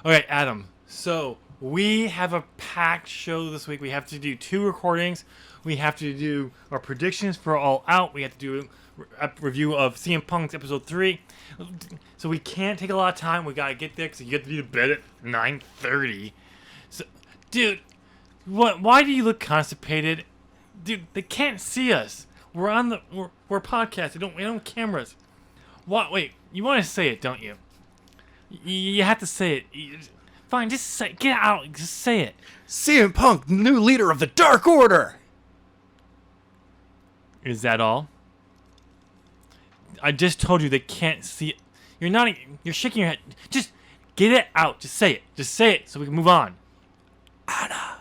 All right, Adam. So we have a packed show this week. We have to do 2 recordings. We have to do our predictions for All Out. We have to do a review of CM Punk's episode 3. So we can't take a lot of time. We gotta get there because you have to be to bed at 9:30. So, dude, what? Why do you look constipated? Dude, they can't see us. We're a podcast. We don't have cameras. What? Wait, you want to say it, don't you? You have to say it. Fine, just say it. Get out. Just say it. CM Punk, new leader of the Dark Order. Is that all? I just told you they can't see it. You're shaking your head. Just get it out. Just say it. Just say it so we can move on. Anna.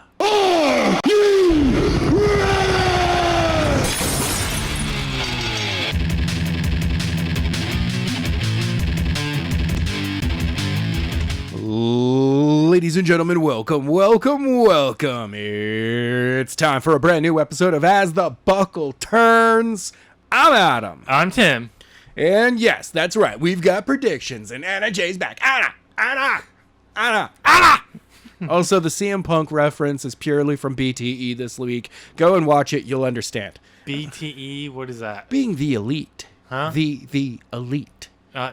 Ladies and gentlemen, welcome. It's time for a brand new episode of As the Buckle Turns. I'm Adam. I'm Tim. And yes, that's right. We've got predictions, and Anna J's back. Anna! Also, the CM Punk reference is purely from BTE this week. Go and watch it. You'll understand. BTE? What is that? Being the elite. Huh? The elite.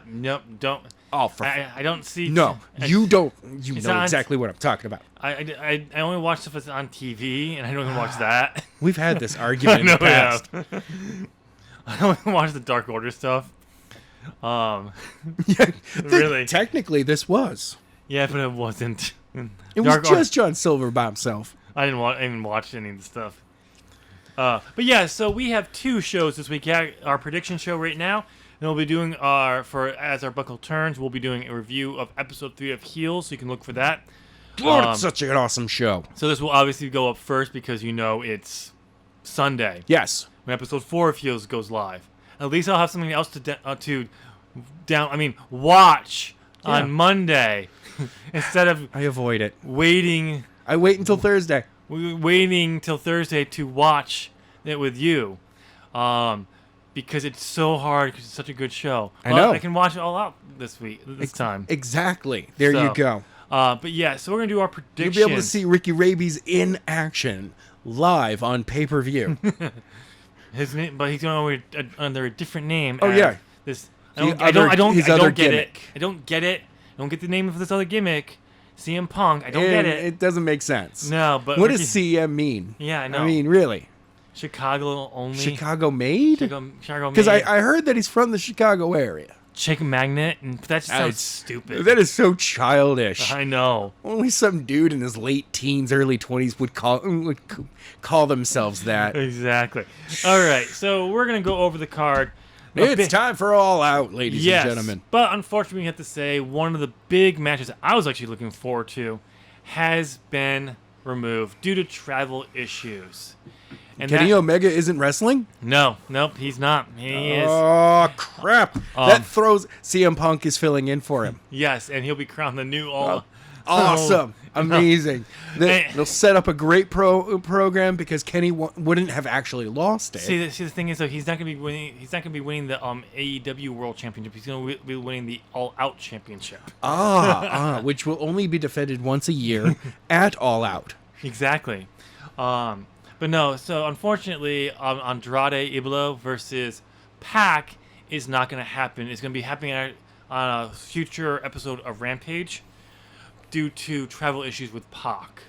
Nope, don't. Oh, I don't see. No, you don't. You It's know on- exactly what I'm talking about. I only watch stuff that's on TV, and I don't even watch that. We've had this argument in the past. I only watch the Dark Order stuff. Yeah, Really? Technically, this was. Yeah, but it wasn't. It was just John Silver by himself. I didn't even watch any of the stuff. But yeah, so we have 2 shows this week. Yeah, our prediction show right now. And we'll be doing as our buckle turns, we'll be doing a review of episode 3 of Heels, so you can look for that. Lord, it's such an awesome show. So this will obviously go up first because it's Sunday Yes. when episode 4 of Heels goes live. At least I'll have something else to watch on Monday instead of I avoid it. waiting I wait until Thursday. till Thursday to watch it with you. Because it's so hard because it's such a good show. I know. I can watch it all out this time. Exactly. There you go. But yeah, so we're going to do our predictions. You'll be able to see Ricky Rabies in action live on pay-per-view. His name, but he's going under a different name. Oh, yeah. This. His I don't other get gimmick. it. I don't get it. I don't get the name of this other gimmick. CM Punk. I don't get it. It doesn't make sense. No, but what does CM mean? Yeah, I know. I mean, really? Chicago only. Chicago made? Chicago Because made. I heard that he's from the Chicago area. Chicken Magnet, and that just sounds stupid. That is so childish. I know. Only some dude in his late teens, early 20s would call themselves that. Exactly. All right, so we're going to go over the card. It's time for All Out, ladies and gentlemen. But unfortunately, we have to say one of the big matches I was actually looking forward to has been removed due to travel issues. And Kenny Omega isn't wrestling? Nope, he's not. He is. Oh, crap. That throws... CM Punk is filling in for him. Yes, and he'll be crowned the new All... Awesome. Amazing. They'll set up a great program because Kenny wouldn't have actually lost it. See, the thing is, though, he's not going to be winning. He's not going to be winning the AEW World Championship. He's going to be winning the All Out Championship. Which will only be defended once a year at All Out. Exactly. But no, so unfortunately, Andrade Iblo versus Pac is not going to happen. It's going to be happening on a future episode of Rampage due to travel issues with Pac,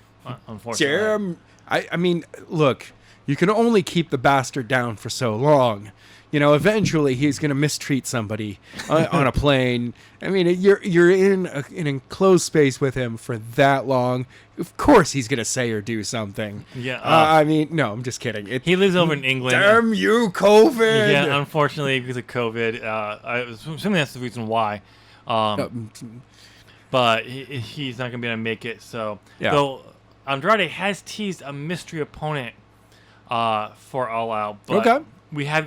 unfortunately. I mean, look, you can only keep the bastard down for so long. You know, eventually he's going to mistreat somebody on a plane. I mean, you're in an enclosed space with him for that long. Of course he's going to say or do something. Yeah. I mean, no, I'm just kidding. He lives over in England. Damn you, COVID! Yeah, unfortunately, because of COVID. I assuming that's the reason why. But he's not going to be able to make it. So, though Andrade has teased a mystery opponent for All Out. But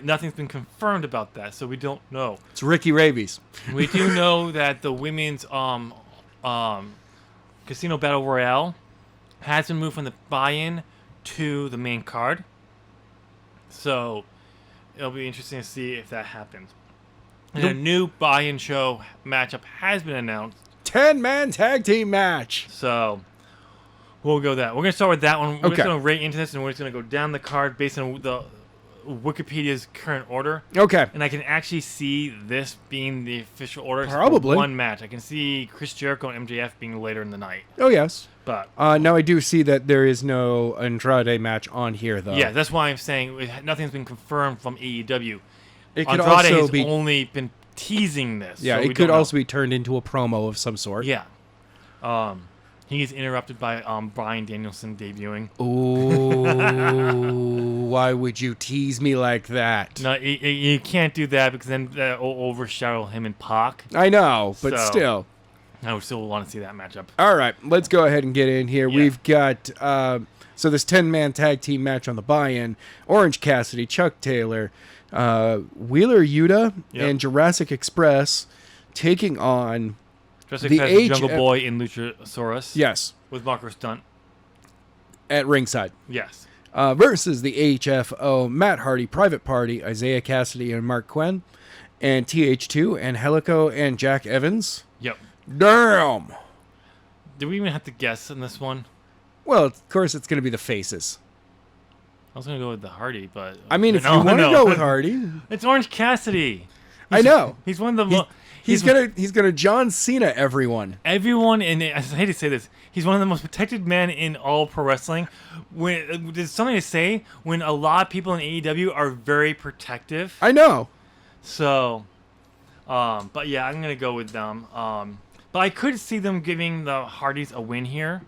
nothing's been confirmed about that, so we don't know. It's Ricky Rabies. We do know that the women's Casino Battle Royale has been moved from the buy-in to the main card. So it'll be interesting to see if that happens. And a new buy-in show matchup has been announced. 10-man tag team match. So we'll go that. We're gonna start with that one. We're Okay. just gonna rate into this, and we're just gonna go down the card based on the Wikipedia's current order. Okay. And I can actually see this being the official order. for Probably. one match. I can see Chris Jericho and MJF being later in the night. Oh, yes. But Now I do see that there is no Andrade match on here, though. yeah, that's why I'm saying nothing's been confirmed from AEW. It could Andrade also has be. only been teasing this. Yeah, so we it could don't know. also be turned into a promo of some sort. Yeah. He is interrupted by Bryan Danielson debuting. Ooh, why would you tease me like that? No, you can't do that because then that will overshadow him and Pac. I know, but So- still. I would still want to see that matchup. All right, let's go ahead and get in here. Yeah. We've got so this 10-man tag team match on the buy-in. Orange Cassidy, Chuck Taylor, Wheeler Yuta, Yep. and Jurassic Express taking on Just like The Jungle H- Boy in Luchasaurus. yes With Marco Stunt. at ringside Yes. versus the HFO, Matt Hardy, Private Party, Isaiah Cassidy, and Mark Quinn, and TH2 and Helico and Jack Evans. Yep. Damn. Do we even have to guess on this one? Well, of course, it's going to be the faces. I was gonna go with the Hardy, but I mean, if No, you want to no. go with Hardy, it's Orange Cassidy. I know. He's one of the. He's gonna John Cena everyone. Everyone in I hate to say this, he's one of the most protected men in all pro wrestling. When there's something to say when a lot of people in AEW are very protective. I know. So, but yeah, I'm gonna go with them. But I could see them giving the Hardys a win here.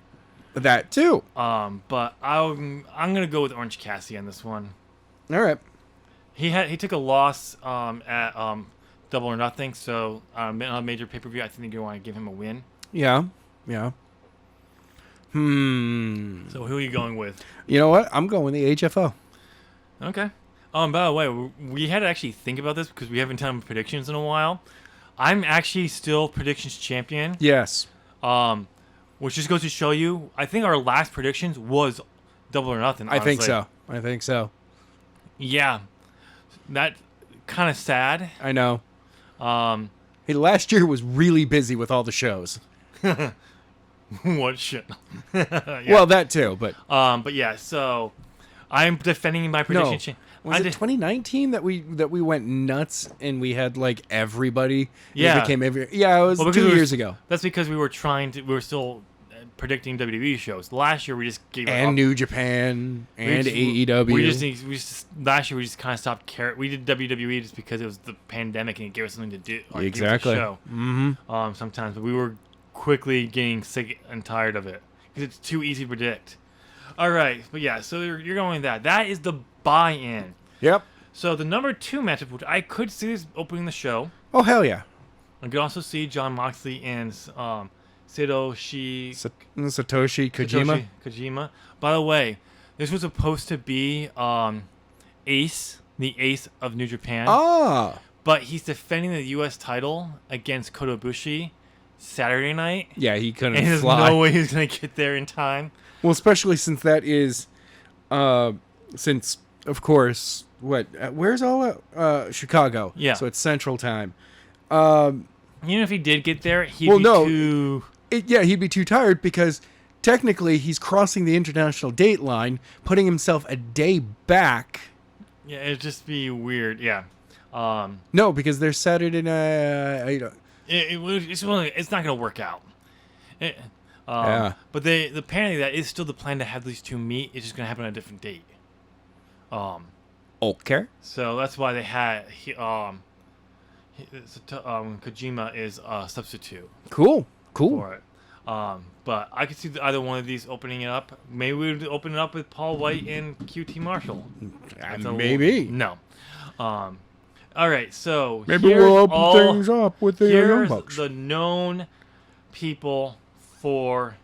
That too. But I'm gonna go with Orange Cassidy on this one. All right. He took a loss at Double or Nothing, so on a major pay-per-view, I think you want to give him a win. Yeah. So who are you going with? You know what? I'm going the HFO. Okay. By the way, we had to actually think about this because we haven't done predictions in a while. I'm actually still predictions champion. Yes. Which just goes to show you, I think our last predictions was Double or Nothing. I think honestly. so. I think so. Yeah. That kind of sad. I know. Hey, last year was really busy with all the shows. what shit? Yeah. Well, that too, but But yeah, so I'm defending my prediction. was it 2019 that we went nuts and we had like everybody? Yeah. It became it was Well, because 2 we were- years ago. That's because we were still predicting WWE shows. Last year we just gave And up. New Japan and We AEW. last year we just kind of stopped caring. We did WWE just because it was the pandemic and it gave us something to do. Like, Exactly. Give us a show. Sometimes, but we were quickly getting sick and tired of it because it's too easy to predict. All right, but yeah, so you're going with that. That is the buy-in. Yep. So the number 2 matchup, which I could see is opening the show. Oh hell yeah. I could also see John Moxley and Satoshi Kojima. By the way, this was supposed to be Ace, the Ace of New Japan. Ah. But he's defending the U.S. title against Kota Ibushi Saturday night. Yeah, he couldn't And there's fly. no way he's going to get there in time. Well, especially since that is, since of course, where's all Chicago? Yeah. So it's Central Time. Even if he did get there, he'd Well, be no. too... He'd be too tired because technically he's crossing the international date line, putting himself a day back. Yeah, it'd just be weird. Yeah. No, because they're Saturday night. It's not going to work out. Yeah. But apparently that is still the plan to have these two meet. It's just going to happen on a different date. Okay. So that's why they had Kojima is a substitute Cool. for it. But I could see either one of these opening it up. Maybe we would open it up with Paul White and QT Marshall. That's a Maybe. no. All right, so Maybe here's we'll open things up with the Young here's Bucks. the known people for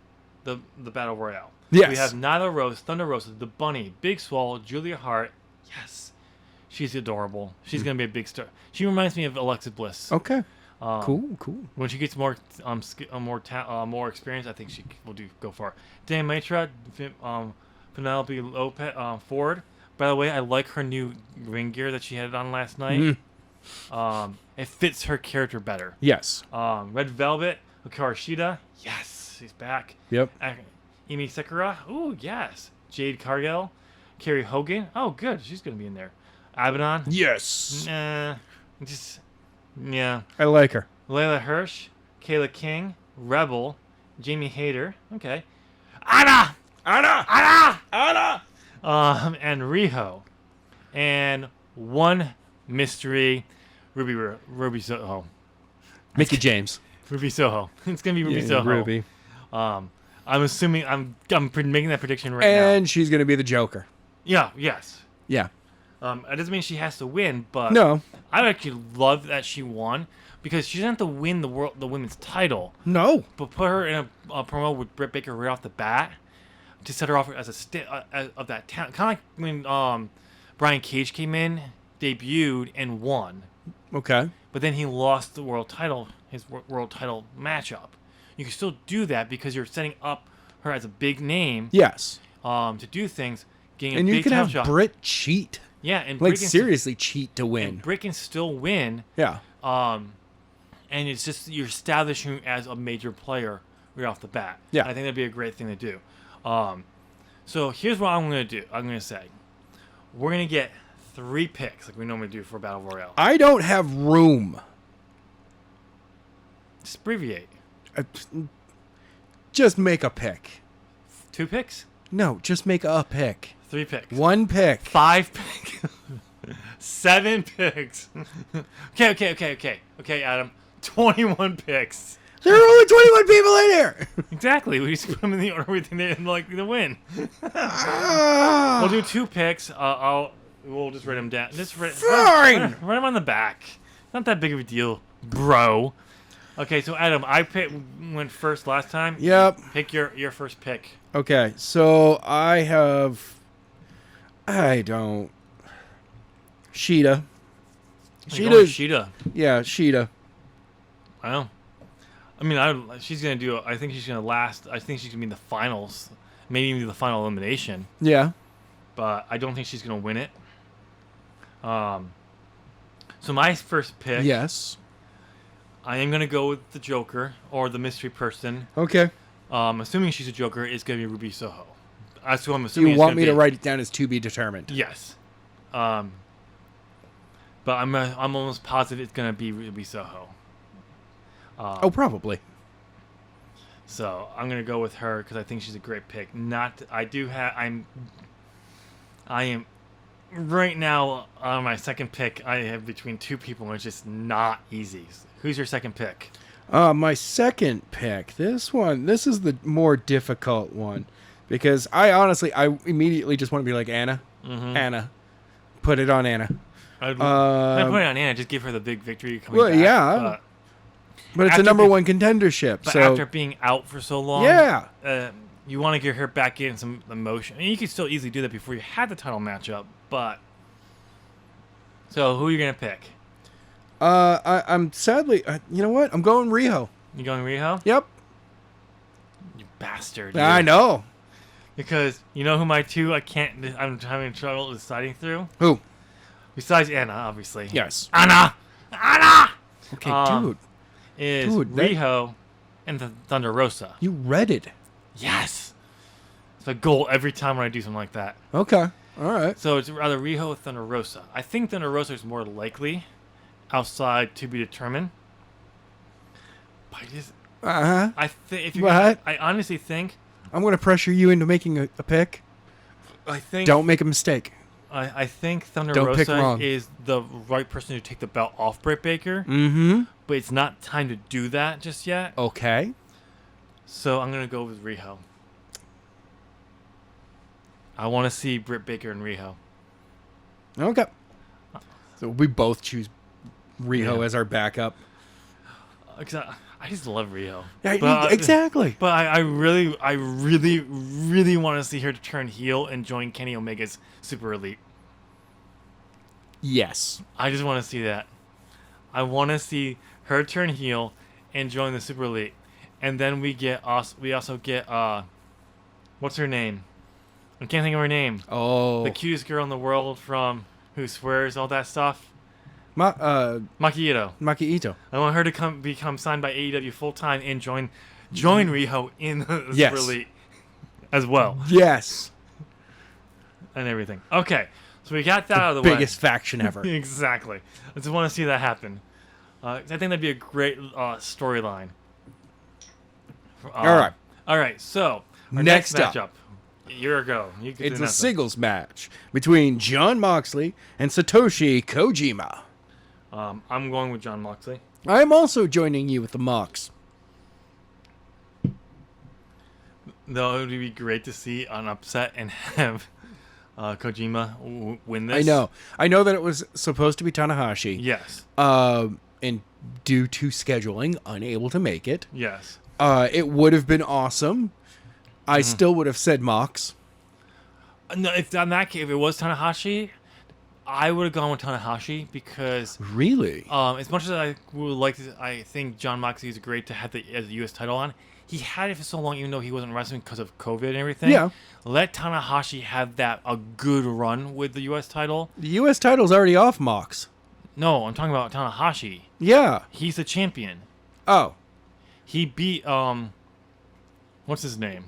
the Battle Royale. Yes. We have Nyla Rose, Thunder Rosa, The Bunny, Big Swole, Julia Hart. Yes. She's adorable. She's going to be a big star. She reminds me of Alexa Bliss. Okay. Cool. When she gets more experience, I think she will go far. Dan Mitra, Penelope Lopez, Ford. By the way, I like her new ring gear that she had on last night. It fits her character better. Yes. Red Velvet, Hikaru Shida, yes, she's back. Yep. Emi Sakura, ooh, yes. Jade Cargill, Carrie Hogan, oh, good, she's gonna be in there. Abaddon, Yes. nah, just yeah. I like her. Layla Hirsch, Kayla King, Rebel, Jamie Hayter, okay. Anna, and Riho, and one mystery, Ruby Soho. Mickey James. Ruby Soho. It's gonna be Ruby Soho. Ruby. I'm assuming I'm making that prediction right now. And she's going to be the Joker. Yeah. Yes. Yeah. It doesn't mean she has to win, but No. I would actually love that she won because she doesn't have to win the women's title, No. but put her in a promo with Britt Baker right off the bat to set her off as of that talent. Kind of like when Brian Cage came in, debuted, and won. Okay. But then he lost the world title, his world title matchup. You can still do that because you're setting up her as a big name. Yes. To do things, getting And a you big can title have shot. Britt cheat. Yeah, and Like, Britt can seriously cheat to win. Britt can still win. Yeah. And it's just you're establishing her as a major player right off the bat. Yeah. I think that'd be a great thing to do. So here's what I'm going to do. I'm going to say we're going to get 3 picks like we normally do for Battle Royale. I don't have room. Just abbreviate. Just make a pick. 2 picks? No, just make a pick. 3 picks. 1 pick. 5 picks. 7 picks. Okay, Adam. 21 picks. There are only 21 people in here. Exactly. We just put them in the order we think they'd like to win. We'll do 2 picks. We'll just write them down. Fine. Write them on the back. Not that big of a deal, bro. Okay, so Adam, went first last time. Yep. Pick your first pick. Okay, so I don't. Sheeta. Sheeta. Yeah, Sheeta. I know. I mean, she's gonna do. I think she's gonna last. I think she's gonna be in the finals, maybe even the final elimination. Yeah. But I don't think she's gonna win it. So my first pick. Yes. I am gonna go with the Joker or the mystery person. Okay. Assuming she's a Joker, it's gonna be Ruby Soho. That's who I'm assuming. You want me to write it down as to be determined? Yes. But I'm almost positive it's gonna be Ruby Soho. Probably. So I'm gonna go with her because I think she's a great pick. I am right now on my second pick. I have between 2 people, and it's just not easy. Who's your second pick? My second pick. This is the more difficult one because I immediately just want to be like Anna. Mm-hmm. Anna. Put it on Anna. I'd put it on Anna. Just give her the big victory coming back. Yeah. But it's a number 1 contendership. But so after being out for so long, yeah, you want to get her back in some emotion. And you could still easily do that before you had the title matchup. But so who are you gonna pick? I'm sadly. You know what? I'm going Riho. You going Riho? Yep. You bastard. I know. Because you know who my 2 I'm having trouble deciding through? Who? Besides Anna, obviously. Yes. Anna! Okay, dude. Is Riho and the Thunder Rosa. You read it. Yes! It's a goal every time when I do something like that. Okay. All right. So it's rather Riho or Thunder Rosa. I think Thunder Rosa is more likely outside to be determined. But I honestly think I'm going to pressure you into making a pick. Don't make a mistake. I think Thunder Don't pick Rosa wrong. is the right person to take the belt off Britt Baker. Mm-hmm. But it's not time to do that just yet. Okay. So I'm going to go with Riho. I want to see Britt Baker and Riho. Okay. So we both choose Riho as our backup. I just love Riho. Yeah, exactly. But I really want to see her turn heel and join Kenny Omega's Super Elite. Yes. I just want to see that. I want to see her turn heel and join the Super Elite, and then we also get what's her name? I can't think of her name. Oh. The cutest girl in the world from who swears all that stuff. Maki Ito. Maki Ito. I want her to become signed by AEW full time and join Riho in this release as well. Yes. And everything. Okay, so we got that out of the way. Biggest faction ever. Exactly. I just want to see that happen. I think that'd be a great storyline. All right. So our Next next matchup. Here we go. It's a singles match between Jon Moxley and Satoshi Kojima. I'm going with Jon Moxley. I'm also joining you with the Mox. Though it would be great to see an upset and have Kojima win this. I know that it was supposed to be Tanahashi. Yes. And due to scheduling, unable to make it. Yes. It would have been awesome. I still would have said Mox. No, if on that case, if it was Tanahashi, I would have gone with Tanahashi because Really? as much as I would like to, I think Jon Moxley is great to have the U.S. title on. He had it for so long, even though he wasn't wrestling because of COVID and everything. Yeah. Let Tanahashi have a good run with the U.S. title. The U.S. title's already off Mox. No, I'm talking about Tanahashi. Yeah. He's the champion. Oh. He beat what's his name?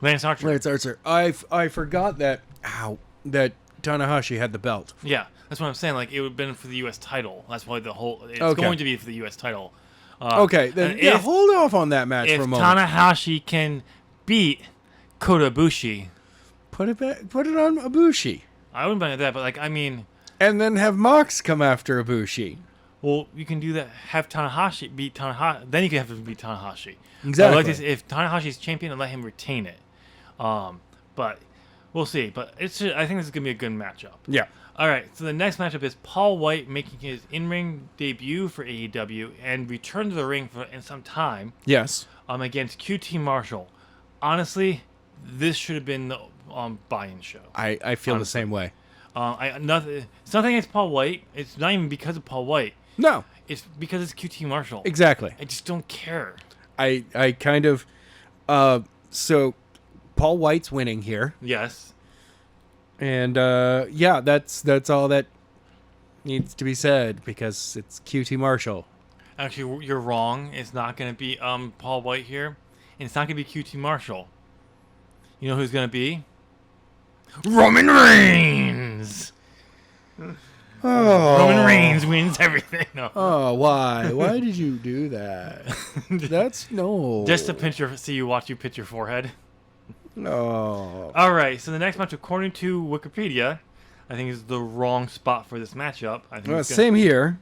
Lance Archer. Lance Archer. I forgot that Tanahashi had the belt. Yeah, that's what I'm saying. Like, it would have been for the U.S. title. That's why it's Okay. going to be for the U.S. title. Okay, then hold off on that match for a moment. If Tanahashi can beat Kota Ibushi, Put it on Ibushi. I wouldn't mind that. But I mean, and then have Mox come after Ibushi. well, you can do that. Have Tanahashi beat Tanahashi, then you can have him beat Tanahashi. Exactly. Like this, if Tanahashi's champion, and let him retain it. But we'll see. But I think this is gonna be a good matchup. Yeah. All right, so the next matchup is Paul White making his in-ring debut for AEW and return to the ring in some time. Yes. Against QT Marshall. Honestly, this should have been the buy-in show. I feel the same way. It's nothing against Paul White. It's not even because of Paul White. No. It's because it's QT Marshall. Exactly. I just don't care. I kind of so Paul White's winning here. Yes. And that's all that needs to be said because it's QT Marshall. Actually, you're wrong. It's not going to be Paul White here. And it's not going to be QT Marshall. You know who's going to be? Roman Reigns! Oh. Roman Reigns wins everything. No. Oh, why? Why did you do that? That's no. Just to watch you pitch your forehead. No. All right, so the next match, according to Wikipedia, I think is the wrong spot for this matchup. I think Same here.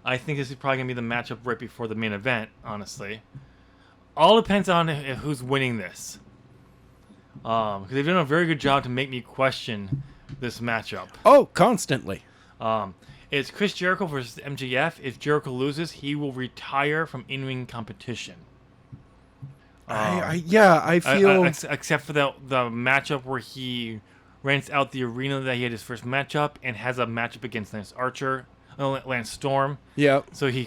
I think this is probably going to be the matchup right before the main event, honestly. All depends on who's winning this. Because they've done a very good job to make me question this matchup. Oh, constantly. It's Chris Jericho versus MJF. If Jericho loses, he will retire from in-ring competition. I feel... except for the matchup where he rents out the arena that he had his first matchup and has a matchup against Lance Storm. Yeah. So he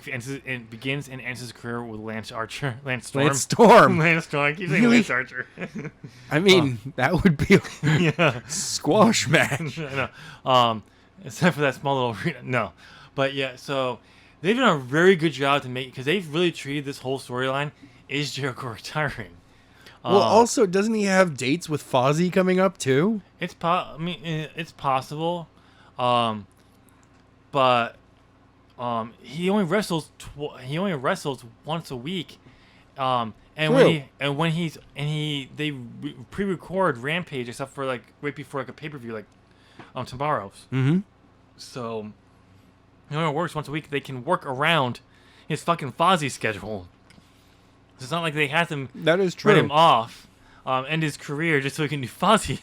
begins and ends his career with Lance Storm. Lance Storm. Lance Storm. I keep saying Really? Lance Archer. I mean, that would be a Yeah. squash match. I know. Except for that small little arena. No. But yeah, so they've done a very good job to make, because they've really treated this whole storyline is Jericho retiring. Well, also, doesn't he have dates with Fozzy coming up too? It's it's possible, but he only wrestles once a week, and True. they pre-record Rampage except for right before a pay-per-view tomorrow's. Mm-hmm. So he only works once a week. They can work around his fucking Fozzy schedule. It's not like they have to That is write true. him off, end his career just so he can do Fozzy.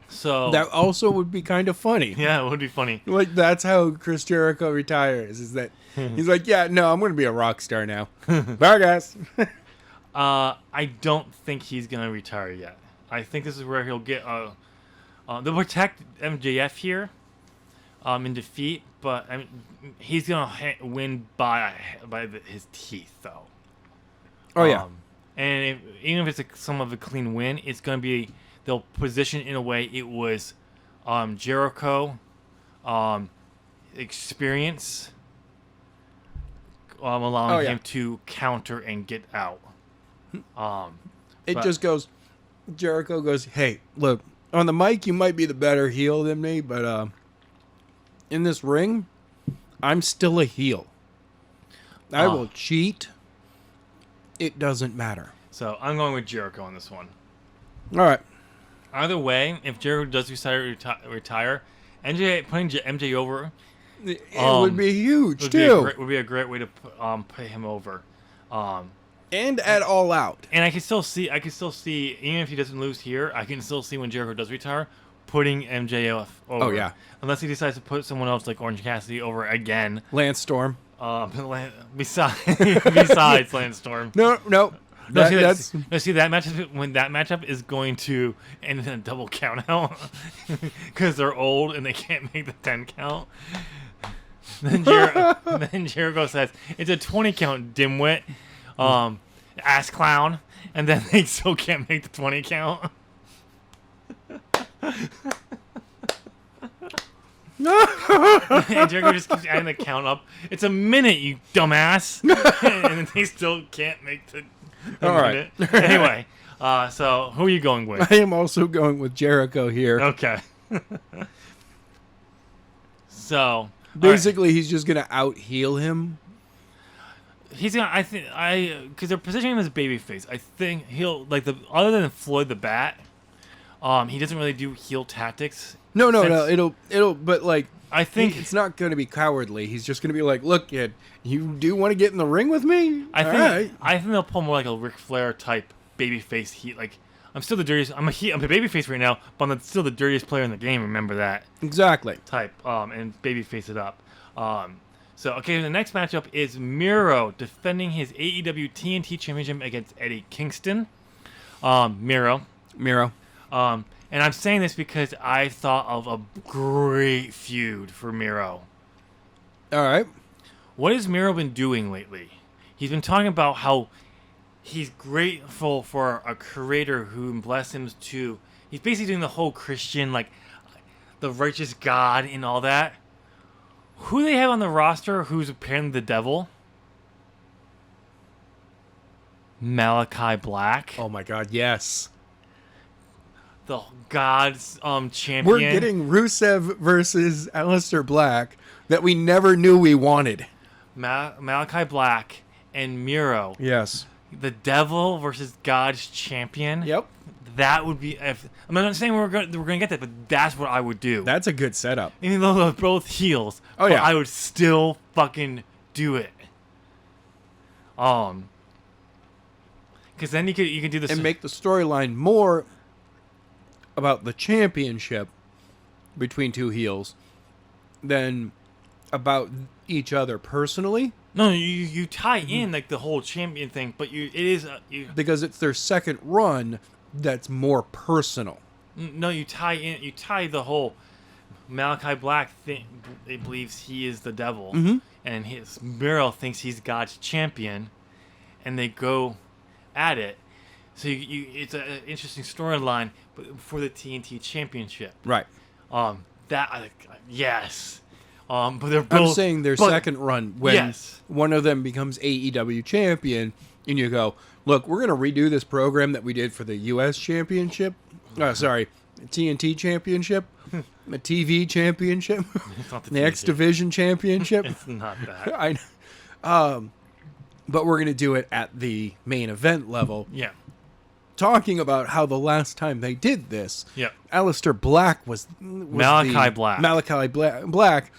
So That also would be kind of funny. yeah, it would be funny. Like, that's how Chris Jericho retires, is that he's like, yeah, no, I'm going to be a rock star now. Bye, guys. I don't think he's gonna retire yet. I think this is where he'll get they'll protect MJF here, in defeat, but he's gonna win by his teeth though. Oh, yeah. And even if it's some of a clean win, it's gonna be they'll position in a way it was Jericho, experience, allowing him to counter and get out. It just goes. Jericho goes, "Hey, look, on the mic you might be the better heel than me, but in this ring, I'm still a heel. I will cheat. It doesn't matter." So I'm going with Jericho on this one. All right. Either way, if Jericho does decide to retire, putting MJ over, It would be huge too. Would be a great way to put him over. And at All Out. And I can still see, even if he doesn't lose here, I can still see when Jericho does retire, putting MJF over. Oh yeah. Unless he decides to put someone else like Orange Cassidy over again. Lance Storm. Besides Lance Storm. No. See that matchup when that matchup is going to end in a double count out because they're old and they can't make the 10 count. Then Jericho says it's a 20 count, dimwit, ass clown, and then they still can't make the 20 count. And Jericho just keeps adding the count up. It's a minute, you dumbass, and then they still can't make the All minute. right. Anyway, so who are you going with? I am also going with Jericho here. Okay. So basically, he's just gonna out heel him. He's gonna. Because they're positioning him as a babyface. I think he'll other than Floyd the Bat. He doesn't really do heel tactics. No. It'll. But like, I think it's not going to be cowardly. He's just going to be like, "Look, kid, you do want to get in the ring with me?" I think they'll pull more like a Ric Flair type babyface heat. Like, I'm still the dirtiest. I'm a babyface right now, but I'm still the dirtiest player in the game. Remember that. Exactly. Type. And babyface it up. So okay, the next matchup is Miro defending his AEW TNT Championship against Eddie Kingston. Miro. And I'm saying this because I thought of a great feud for Miro. All right. What has Miro been doing lately? He's been talking about how he's grateful for a creator who blessed him to... He's basically doing the whole Christian, like, the righteous God and all that. Who do they have on the roster who's apparently the devil? Malachi Black. Oh my God, yes. The God's champion. We're getting Rusev versus Aleister Black that we never knew we wanted. Malachi Black and Miro. Yes. The devil versus God's champion. Yep. That would be. I'm not saying we're gonna get that, but that's what I would do. That's a good setup. Even though they're both heels. Oh yeah. I would still fucking do it. Because then you could do this and make the storyline more about the championship between two heels than about each other personally. No, you tie in like the whole champion thing, but because it's their second run that's more personal. No, you tie the whole Malachi Black thing. He believes he is the devil, and his Miro thinks he's God's champion, and they go at it. So it's an interesting storyline, but for the TNT Championship, right? Yes. But they're both. I'm saying their second run when one of them becomes AEW champion, and you go, look, we're gonna redo this program that we did for the U.S. Championship. TNT Championship, the TV Championship, it's not the X Division Championship. It's not that. I know. But we're gonna do it at the main event level. Yeah. Talking about how the last time they did this, Aleister Black was Malachi Black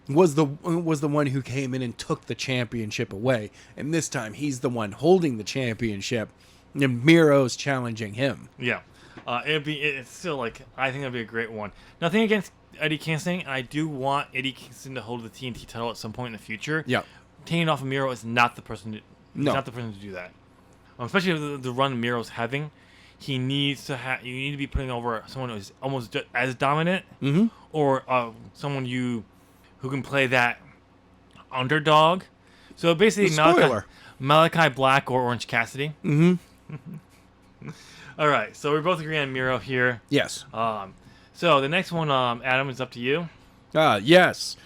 was the one who came in and took the championship away, and this time he's the one holding the championship, and Miro's challenging him. Yeah, it's still like I think that'd be a great one. Nothing against Eddie Kingston, and I do want Eddie Kingston to hold the TNT title at some point in the future. Yeah, taking it off of Miro is not the person. Not the person to do that. Especially the run Miro's having, you need to be putting over someone who's almost as dominant, or someone who can play that underdog. So basically, Malachi Black or Orange Cassidy. All right, so we both agree on Miro here. Yes. So the next one, Adam, is up to you. Yes.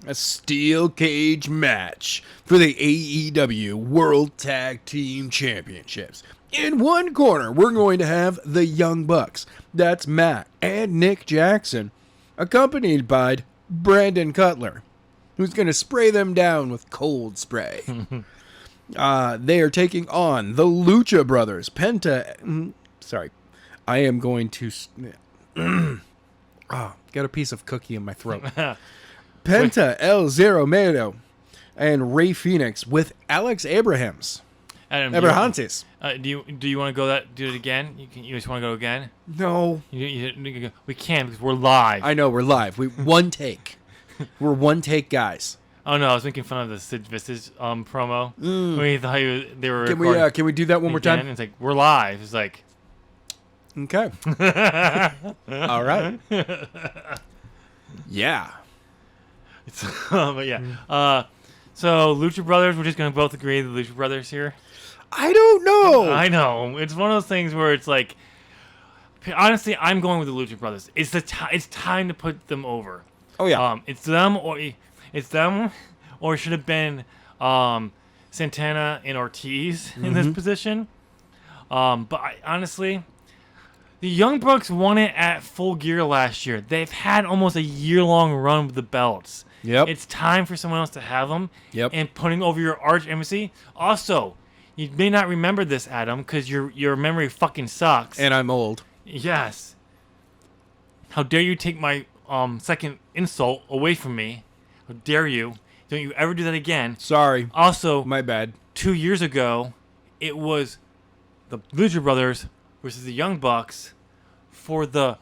A steel cage match for the AEW World Tag Team Championships. In one corner, we're going to have the Young Bucks. That's Matt and Nick Jackson, accompanied by Brandon Cutler, who's going to spray them down with cold spray. They are taking on the Lucha Brothers. Sorry. I am going to... got a piece of cookie in my throat. Penta El Zero Miedo and Rey Fenix with Alex Abrahams. Adam, Abrahantes. do you want to do it again? You just want to go again? No. We can't because we're live. I know, we're live. One take. We're one take guys. Oh no, I was making fun of the Sid Vicious promo. When he thought they were recording. Can we do that one more time? It's like, we're live. It's like... Okay. All right. Yeah. But yeah. So Lucha Brothers, we're just going to both agree the Lucha Brothers here? I don't know. I know. It's one of those things where it's like... Honestly, I'm going with the Lucha Brothers. It's time to put them over. Oh, yeah. It's them or it should have been Santana and Ortiz in this position. But honestly... The Young Bucks won it at Full Gear last year. They've had almost a year-long run with the belts. Yep. It's time for someone else to have them. Yep. And putting over your arch nemesis. Also, you may not remember this, Adam, because your memory fucking sucks. And I'm old. Yes. How dare you take my second insult away from me? How dare you? Don't you ever do that again. Sorry. Also, my bad. 2 years ago, it was the Lucha Brothers versus the Young Bucks for the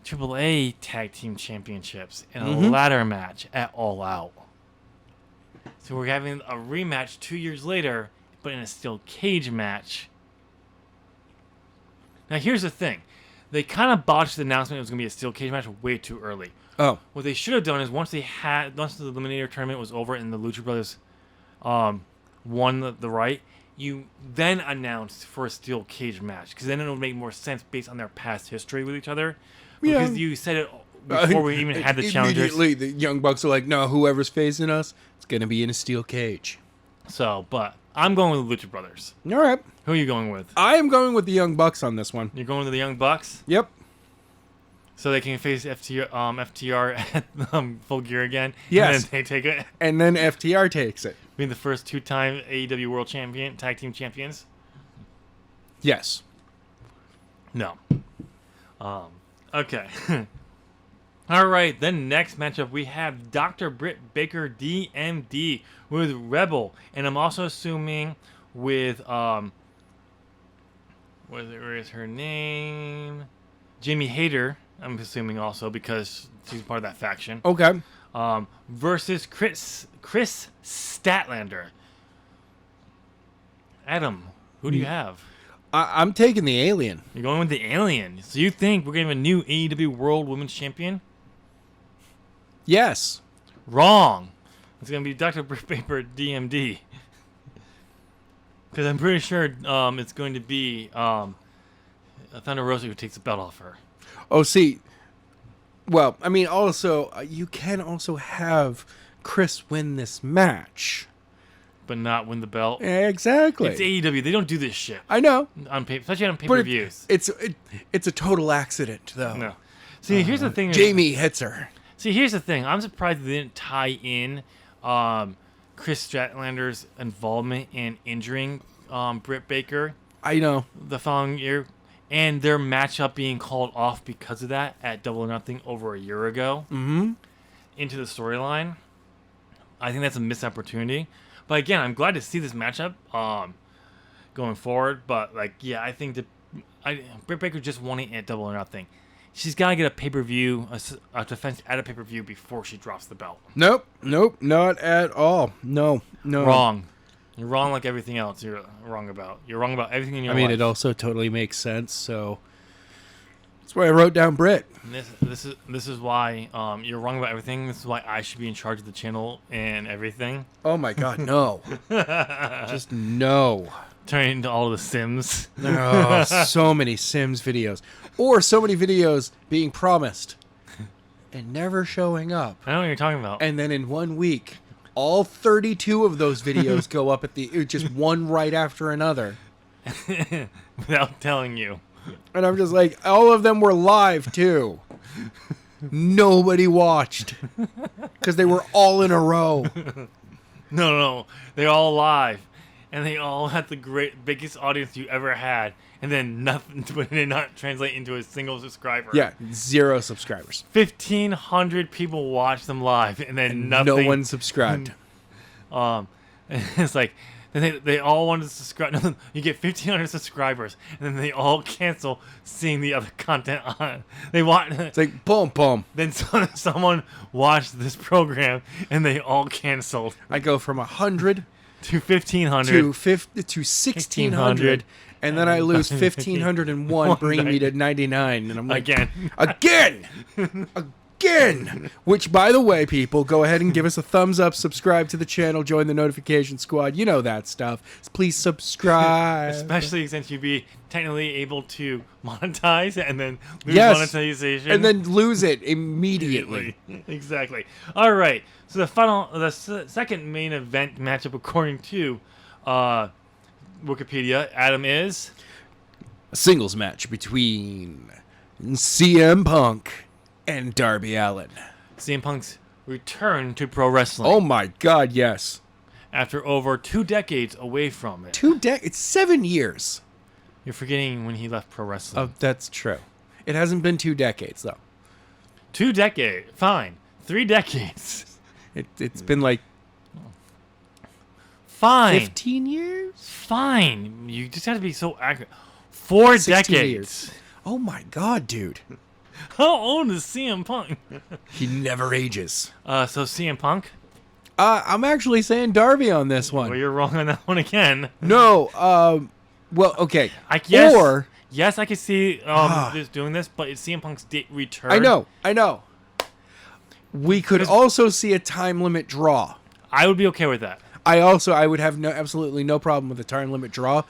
AAA Tag Team Championships in a ladder match at All Out. So we're having a rematch 2 years later, but in a steel cage match. Now here's the thing. They kind of botched the announcement it was going to be a steel cage match way too early. Oh. What they should have done is once the Eliminator tournament was over and the Lucha Brothers won the right, you then announced for a steel cage match, because then it would make more sense based on their past history with each other. Because you said it before we even had the challengers. Immediately, the Young Bucks are like, no, whoever's facing us, it's going to be in a steel cage. So, but I'm going with the Lucha Brothers. All right. Who are you going with? I am going with the Young Bucks on this one. You're going with the Young Bucks? Yep. So they can face FTR at Full Gear again? Yes. And then they take it? And then FTR takes it. Being the first two-time AEW World Champion, Tag Team Champions? Yes. No. Okay. All right, then next matchup we have Dr. Britt Baker DMD with Rebel, and I'm also assuming with where is her name? Jamie Hayter. I'm assuming also because she's part of that faction. Okay. Versus Chris Statlander. Adam, who do you have? I'm taking the Alien. You're going with the Alien. So you think we're going to have a new AEW World Women's Champion? Yes. Wrong. It's going to be Dr. Britt Baker DMD. Because I'm pretty sure it's going to be Thunder Rosa who takes the belt off her. Oh, see. Well, I mean, also, you can also have Chris win this match. But not win the belt. Exactly. It's AEW. They don't do this shit. I know. Especially on pay-per-views. It's a total accident, though. No. See, here's the thing. Jamie hits her. See, here's the thing. I'm surprised they didn't tie in Chris Statlander's involvement in injuring Britt Baker. I know. The following year. And their matchup being called off because of that at Double or Nothing over a year ago. Mm-hmm. Into the storyline. I think that's a missed opportunity. But again, I'm glad to see this matchup going forward. But I think Britt Baker just won it at Double or Nothing. She's got to get a pay-per-view, a defense at a pay-per-view before she drops the belt. Nope, not at all. No. Wrong. You're wrong like everything else you're wrong about. You're wrong about everything in your life. I mean, it also totally makes sense, so that's why I wrote down Britt. This is why you're wrong about everything. This is why I should be in charge of the channel and everything. Oh my god, no. Just no. Turn into all of the Sims. Oh, so many Sims videos. Or so many videos being promised and never showing up. I know what you're talking about. And then in 1 week, all 32 of those videos go up at the just one right after another. Without telling you. And I'm just like, all of them were live too. Nobody watched because they were all in a row. No. They're all live. And they all had the biggest audience you ever had. And then nothing, but it did not translate into a single subscriber. Yeah, 0 subscribers. 1,500 people watched them live, and then nothing. No one subscribed. It's like they all wanted to subscribe. No, you get 1,500 subscribers, and then they all cancel seeing the other content on. They watch. It's like boom, boom. Then someone watched this program, and they all canceled. I go from 100 to 1,500 to 1,600, and then I lose 1,501, bringing me to 99. And I'm like, again. Which, by the way, people, go ahead and give us a thumbs up, subscribe to the channel, join the notification squad. You know that stuff. Please subscribe. Especially since you'd be technically able to monetize and then lose monetization. And then lose it immediately. Exactly. All right. So the second main event matchup, according to Wikipedia, Adam, is a singles match between CM Punk and Darby Allin. CM Punk's return to pro wrestling. Oh my God, yes. After over 2 decades away from it. It's 7 years. You're forgetting when he left pro wrestling. Oh, that's true. It hasn't been 2 decades, though. 2 decades. Fine. 3 decades. It's been like... Fine. 15 years? Fine. You just have to be so accurate. 4 decades. Years. Oh my God, dude. How old is CM Punk? He never ages. So CM Punk? I'm actually saying Darby on this one. Well, you're wrong on that one again. No. Well, okay. Yes, I can see just doing this, but it's CM Punk's return. I know. We could also see a time limit draw. I would be okay with that. I would have absolutely no problem with a time limit draw.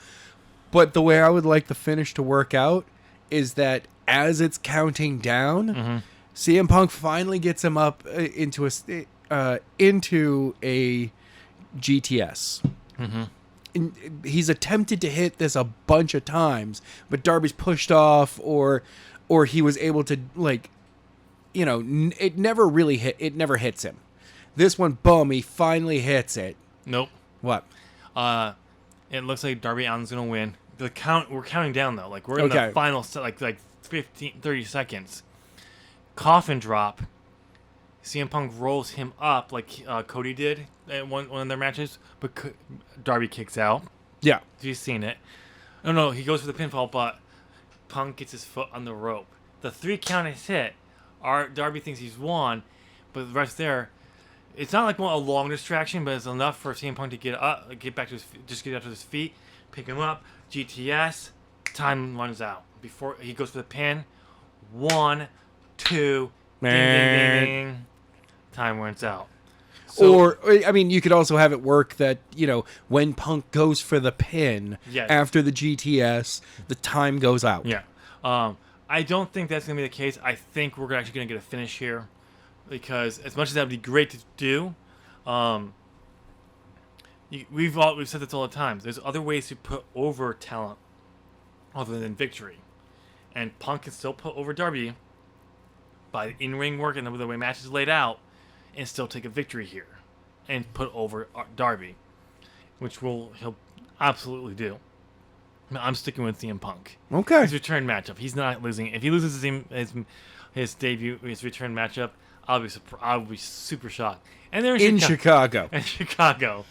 But the way I would like the finish to work out is that as it's counting down, CM Punk finally gets him up into a GTS. And he's attempted to hit this a bunch of times, but Darby's pushed off, or he was able to, like, you know, it never really hit. It never hits him. This one, boom, he finally hits it. Nope. What? It looks like Darby Allin's gonna win. We're counting down though. Like we're in the final like 30 seconds. Coffin drop. CM Punk rolls him up like Cody did at one of their matches, but Darby kicks out. Yeah. You've seen it. No, he goes for the pinfall, but Punk gets his foot on the rope. The 3 count is hit. Darby thinks he's won, but the rest there, it's not like a long distraction, but it's enough for CM Punk to get back to get up to his feet, pick him up, GTS, time runs out. Before he goes for the pin, 1, 2, ding, ding, ding. Time runs out. So, or, I mean, you could also have it work that, you know, when Punk goes for the pin after the GTS, the time goes out. Yeah. I don't think that's going to be the case. I think we're actually going to get a finish here. Because as much as that would be great to do, we've said this all the time. There's other ways to put over talent other than victory. And Punk can still put over Darby by in-ring work and the way matches laid out and still take a victory here and put over Darby, which he'll absolutely do. I'm sticking with CM Punk. Okay. His return matchup. He's not losing. If he loses his debut, his return matchup, I'll be super shocked. And they're in Chicago. In Chicago.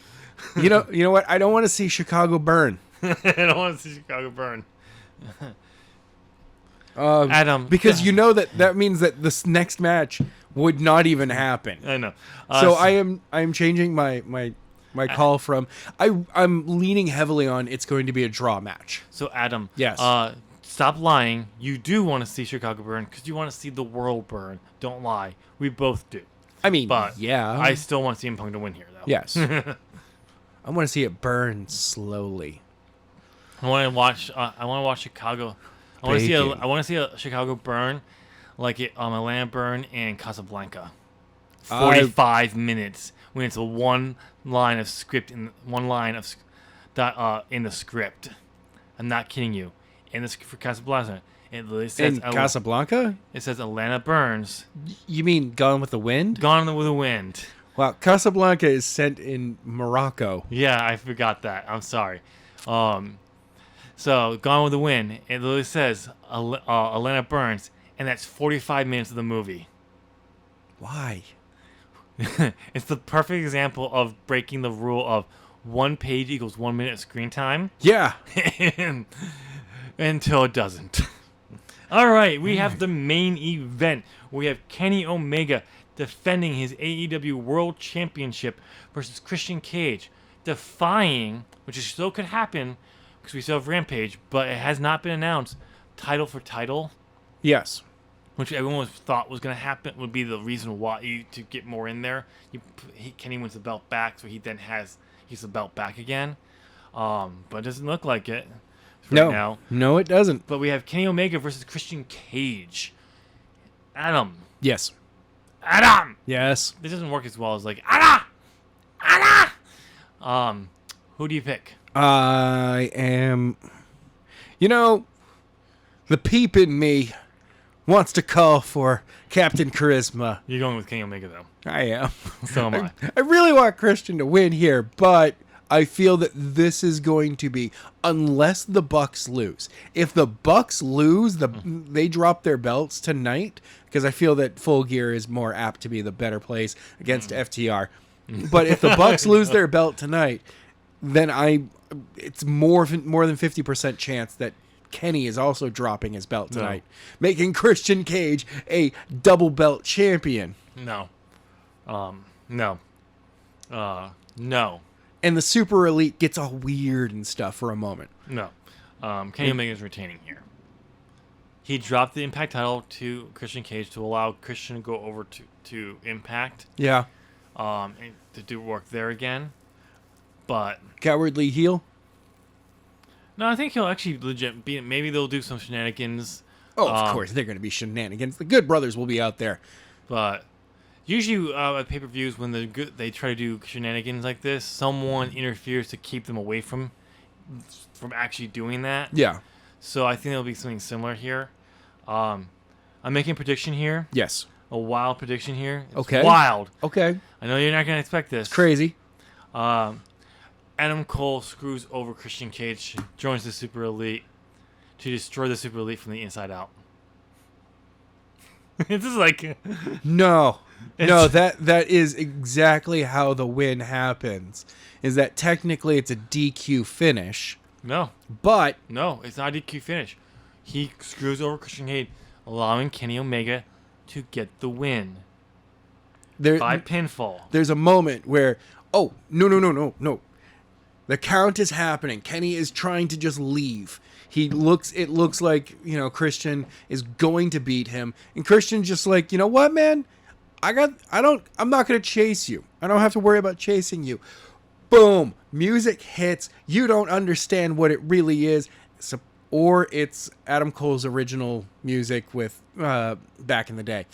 You know what? I don't want to see Chicago burn. I don't want to see Chicago burn. Adam, because you know that means that this next match would not even happen. I know. So I am changing my call from I'm leaning heavily on it's going to be a draw match. So Adam, yes. Stop lying. You do want to see Chicago burn because you want to see the world burn. Don't lie. We both do. I mean, but yeah. I still want CM Punk to win here, though. Yes. I want to see it burn slowly. I want to watch Chicago. I want to see a Chicago burn like it Atlanta Burn and Casablanca. 45 minutes when it's a one line of script in the script. I'm not kidding you. In this for Casablanca, it literally says Casablanca. It says Atlanta Burns. You mean Gone with the Wind? Gone with the Wind. Wow, Casablanca is set in Morocco. Yeah, I forgot that. I'm sorry. So Gone with the Wind. It literally says Atlanta Burns, and that's 45 minutes of the movie. Why? It's the perfect example of breaking the rule of 1 page equals 1 minute of screen time. Yeah. Until it doesn't. All right, we have the main event. We have Kenny Omega defending his AEW World Championship versus Christian Cage, defying, which is still could happen because we still have Rampage, but it has not been announced, title for title. Yes. Which everyone thought was going to happen, would be the reason why to get more in there. Kenny wins the belt back, so he's the belt back again. But it doesn't look like it now. No, it doesn't. But we have Kenny Omega versus Christian Cage. Adam. Yes. Adam. Yes. This doesn't work as well as like who do you pick? I am. The peep in me wants to call for Captain Charisma. You're going with Kenny Omega though. I am. So am I. I really want Christian to win here, but I feel that this is going to be, unless the Bucks lose. If the Bucks lose, they drop their belts tonight, because I feel that Full Gear is more apt to be the better place against FTR. But if the Bucks lose their belt tonight, then it's more than 50% chance that Kenny is also dropping his belt tonight, making Christian Cage a double belt champion. No. And the Super Elite gets all weird and stuff for a moment. No. Kenny Omega is retaining here. He dropped the Impact title to Christian Cage to allow Christian to go over to Impact. Yeah. And to do work there again. But Cowardly heel? No, I think he'll actually legit be. Maybe they'll do some shenanigans. Oh, of course, they're going to be shenanigans. The Good Brothers will be out there. But usually at pay-per-views, when they try to do shenanigans like this, someone interferes to keep them away from actually doing that. Yeah. So I think there'll be something similar here. I'm making a prediction here. Yes. A wild prediction here. It's okay. Wild. Okay. I know you're not going to expect this. It's crazy. Adam Cole screws over Christian Cage, joins the Super Elite to destroy the Super Elite from the inside out. It's just like no, that is exactly how the win happens. Is that technically it's a DQ finish? No, but no, it's not a DQ finish. He screws over Christian Cage, allowing Kenny Omega to get the win by pinfall. There's a moment where, oh, no. The count is happening. Kenny is trying to just leave. It looks like, Christian is going to beat him. And Christian's just like, you know what, man? I'm not going to chase you. I don't have to worry about chasing you. Boom. Music hits. You don't understand what it really is. Or it's Adam Cole's original music with back in the day.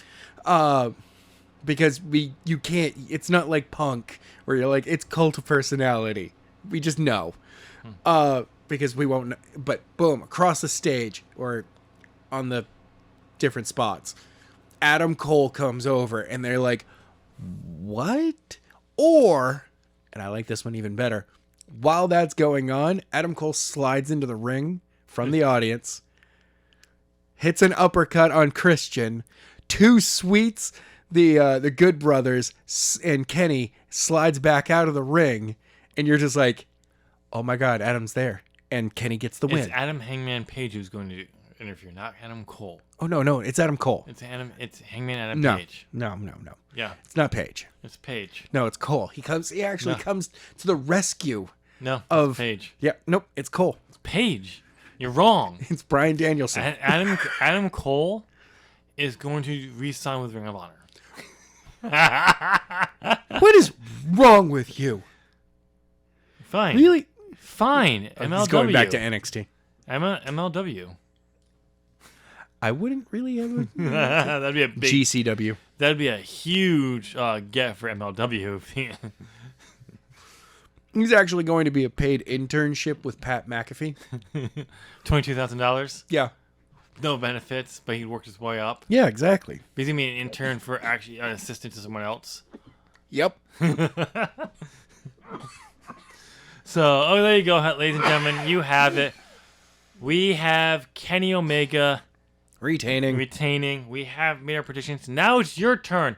Because you can't, it's not like Punk where you're like, it's cult of personality. We just know. Because we won't know. But boom, across the stage or on the different spots, Adam Cole comes over and they're like, what? Or, and I like this one even better, while that's going on, Adam Cole slides into the ring from the audience, hits an uppercut on Christian, two sweets, the Good Brothers, and Kenny slides back out of the ring, and you're just like, oh my God, Adam's there. And Kenny gets the win. It's Adam Hangman Page who's going to interfere, not Adam Cole. Oh, no, it's Adam Cole. It's Hangman Adam Page. No. Yeah. It's not Page. It's Page. No, it's Cole. He actually comes to the rescue. No, of it's Page. Yeah, nope, it's Cole. It's Page. You're wrong. It's Bryan Danielson. Adam Cole is going to re-sign with Ring of Honor. What is wrong with you? Fine. Really? Fine. MLW. He's going back to NXT. MLW. I wouldn't really have a That'd be a big. GCW. That'd be a huge get for MLW. He's actually going to be a paid internship with Pat McAfee. $22,000. Yeah. No benefits, but he worked his way up. Yeah, exactly. He's gonna be an intern for actually an assistant to someone else. Yep. So, there you go, ladies and gentlemen. You have it. We have Kenny Omega retaining. We have made our predictions. Now it's your turn.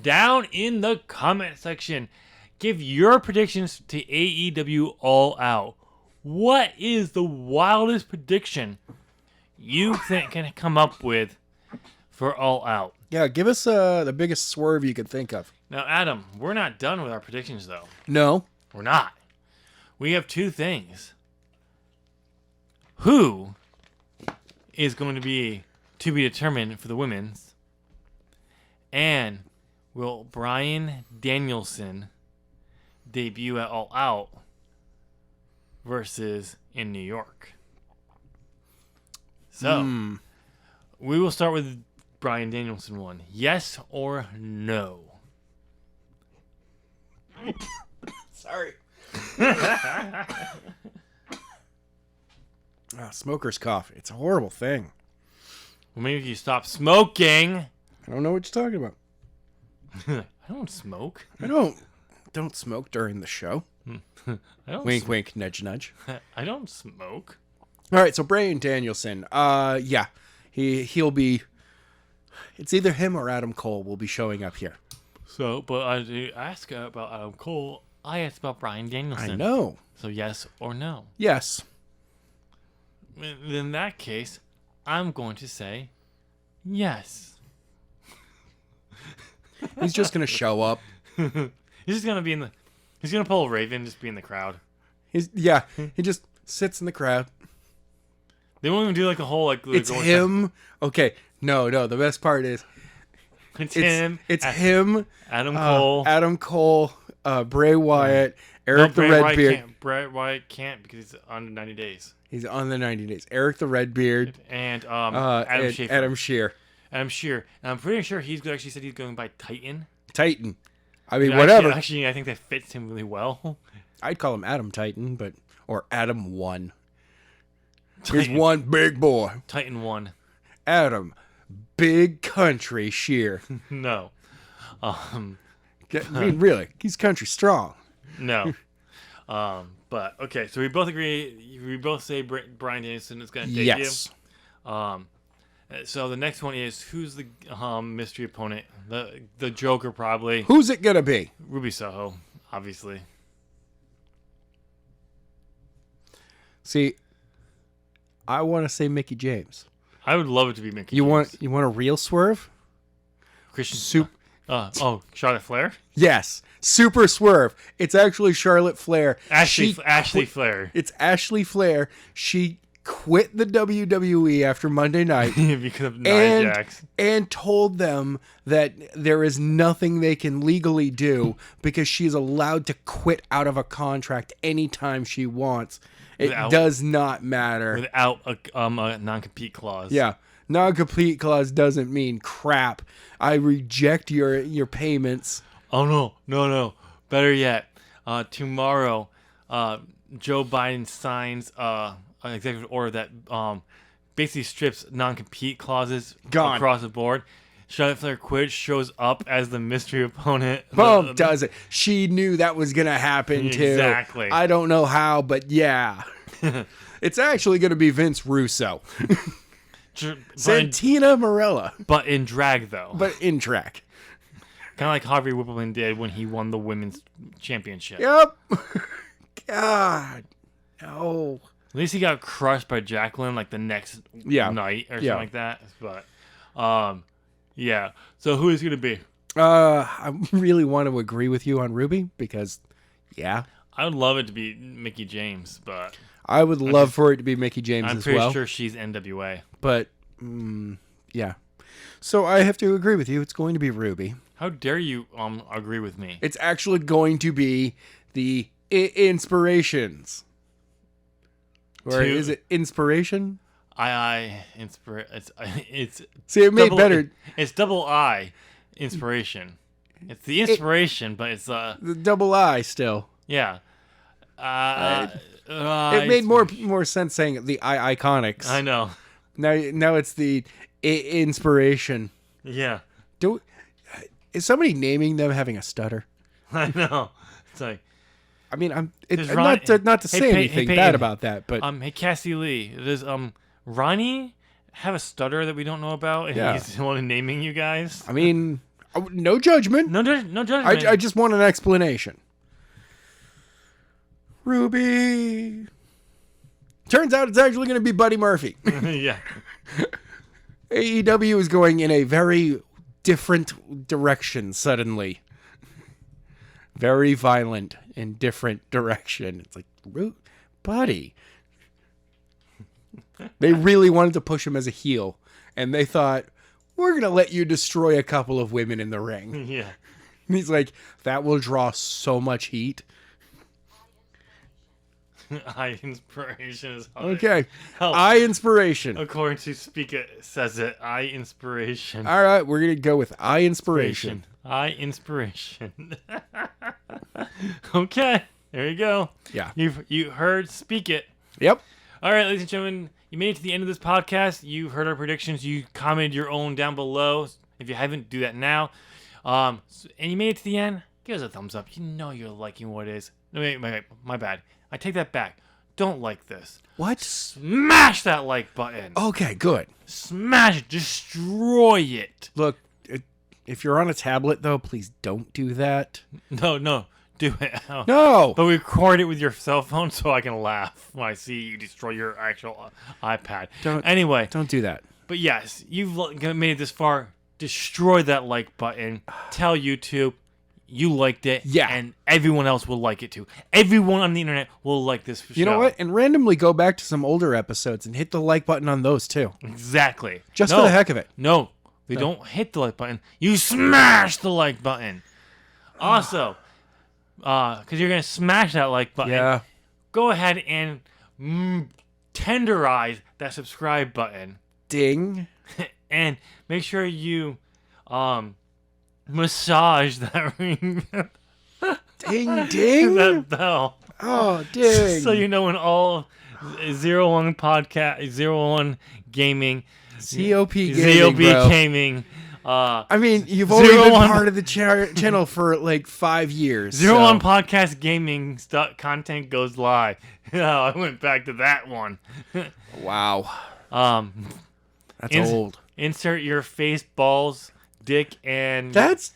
Down in the comment section, give your predictions to AEW All Out. What is the wildest prediction you think can come up with for All Out? Yeah, give us the biggest swerve you could think of. Now, Adam, we're not done with our predictions, though. No. We're not. We have two things. Who is going to be determined for the women's? And will Bryan Danielson debut at All Out versus in New York? So, we will start with Bryan Danielson one. Yes or no? Sorry. Smoker's cough. It's a horrible thing. Well, maybe if you stop smoking. I don't know what you're talking about. I don't smoke. I don't smoke during the show. I don't Wink, wink, nudge, nudge. I don't smoke. All right, so Bryan Danielson. Yeah, he'll be. It's either him or Adam Cole will be showing up here. So, but I ask about Adam Cole. I asked about Bryan Danielson. I know. So yes or no? Yes. In that case, I'm going to say yes. He's just gonna show up. He's just gonna be in the. He's gonna pull a Raven, just be in the crowd. He just sits in the crowd. They won't even do like the whole like. It's him. Okay, no. The best part is it's him. It's him. Adam Cole. Adam Cole. Bray Wyatt. Eric the Redbeard. Bray Wyatt can't because he's on 90 days. He's on the 90 days. Eric the Redbeard. And Adam Schaefer. Adam Shear. Adam Shear. And I'm pretty sure he's actually said he's going by Titan. Titan. I mean, whatever. Actually, I think that fits him really well. I'd call him Adam Titan, or Adam 1. Here's one big boy. Titan 1. Adam, big country Shear. No. I mean, really, he's country strong. No. But, okay, so we both agree, we both say Bryan Danielson is going to debut. Yes. So the next one is, who's the mystery opponent? The Joker, probably. Who's it going to be? Ruby Soho, obviously. See, I want to say Mickie James. I would love it to be Mickie James. You want a real swerve? Christian Charlotte Flair? Yes. Super swerve. It's actually Charlotte Flair. Ashley Flair. It's Ashley Flair. She quit the WWE after Monday night because of Nia Jax. And told them that there is nothing they can legally do because she's allowed to quit out of a contract anytime she wants. It does not matter. Without a non-compete clause. Yeah. Non-compete clause doesn't mean crap. I reject your payments. Oh, no. Better yet, tomorrow, Joe Biden signs an executive order that basically strips non-compete clauses across the board. Charlotte Flair quits, shows up as the mystery opponent. Boom, does it. She knew that was going to happen, too. Exactly. I don't know how, but yeah. It's actually going to be Vince Russo. Santina Marella. But in drag, though. But in drag. Kind of like Harvey Whippleman did when he won the women's championship. Yep. God. No. At least he got crushed by Jacqueline like the next night or something like that. But, yeah. So who is it going to be? I really want to agree with you on Ruby because, yeah. I would love it to be Mickie James, but... I would love for it to be Mickie James as well. I'm pretty sure she's NWA. But, yeah. So I have to agree with you. It's going to be Ruby. How dare you agree with me? It's actually going to be the Inspirations. Or is it Inspiration? It's See, it made double, better. It's double I inspiration. It's the inspiration, but it's The double I still. yeah. It made more sense saying the I Iconics. I know. Now it's the inspiration. Yeah. Is somebody naming them having a stutter? I know. It's like I mean, There's not to say anything Peyton, bad about that, but hey Cassie Lee, does Ronnie have a stutter that we don't know about? And Yeah. he's the one naming you guys. I mean, no judgment. No judgment. I just want an explanation. Ruby. Turns out it's actually going to be Buddy Murphy. Yeah. AEW is going in a very different direction suddenly. Very violent and different direction. It's like, Buddy. They really wanted to push him as a heel, and they thought, we're going to let you destroy a couple of women in the ring. Yeah. And he's like, that will draw so much heat. I inspiration is how Okay. Help. I inspiration. according to Speak It says it. I inspiration. All right, we're going to go with I inspiration. I inspiration. Okay, there you go. Yeah. You heard Speak It. Yep. All right, ladies and gentlemen, you made it to the end of this podcast. You heard our predictions. You commented your own down below. If you haven't, do that now. And you made it to the end. Give us a thumbs up. You know you're liking what it is. No, wait, my bad. I take that back. Don't like this. What? Smash that like button. Okay, good. Smash it. Destroy it. Look, if you're on a tablet, though, please don't do that. No. Do it. Oh. No. But record it with your cell phone so I can laugh when I see you destroy your actual iPad. Anyway. Don't do that. But yes, you've made it this far. Destroy that like button. Tell YouTube you liked it. Yeah. And everyone else will like it too. Everyone on the internet will like this show. You know what? And randomly go back to some older episodes and hit the like button on those, too. Exactly. Just for the heck of it. No. We don't hit the like button. You smash the like button. Also, because you're going to smash that like button. Yeah. Go ahead and tenderize that subscribe button. Ding. And make sure you massage that ring. Ding, ding. That bell. Oh, ding. So you know when all 01 podcast, 01 gaming, COP gaming, ZOB bro. gaming. I mean, you've only been 01 part of the channel for like 5 years. 01 podcast gaming content goes live. Oh, I went back to that one. Wow. That's old. Insert your face, balls, dick, and That's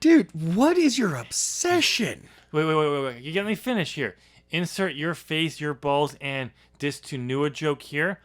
dude. What is your obsession? Wait. You let me finish here. Insert your face, your balls, and this to Nua joke here.